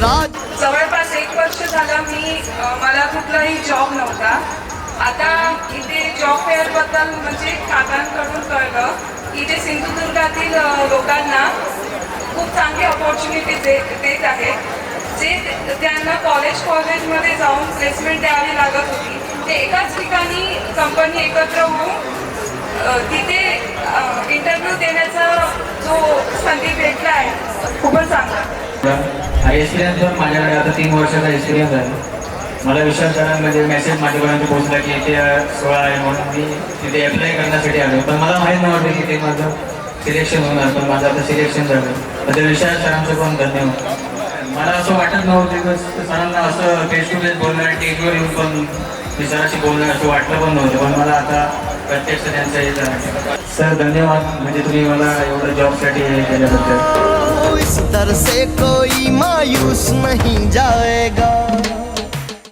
राज जवळपास 1 वर्ष झालं मला कुठलाही जॉब नव्हता. आता इथे जॉब फेअरबद्दल म्हणजे काकांकडून कळलं की इथे सिंधुदुर्गातील लोकांना खूप चांगली अपॉर्च्युनिटी देत आहेत. जे त्यांना कॉलेजमध्ये जाऊन प्लेसमेंट द्यावी लागत होती ते एकाच ठिकाणी कंपनी एकत्र होऊन तिथे इंटरव्ह्यू देण्याचा जो संधी भेटला आहे खूपच चांगला. एक्सपिरियन्स पण माझ्याकडे आता 3 वर्षाचा एक्सपिरियन्स आहे. मला विश्वास करा म्हणजे मेसेज माझ्यापर्यंत पोहोचला की इथे 16 आहे म्हणून मी तिथे अप्लाय करण्यासाठी आलो. पण मला माहीत नव्हतं की ते माझं सिलेक्शन होणार, पण माझं आता सिलेक्शन झालं. तर ते विशाल सरांचं पण धन्यवाद. मला असं वाटत नव्हतं की सरांना असं फेस टू फेस बोलणार, टेजवर येऊन पण मी सरांशी बोलणार असं वाटलं पण नव्हतं. पण मला आता प्रत्यक्ष त्यांचं हे झालं. सर धन्यवाद, म्हणजे तुम्ही मला एवढं जॉबसाठी हे केल्याबद्दल. इस दर से कोई मायूस नहीं जाएगा.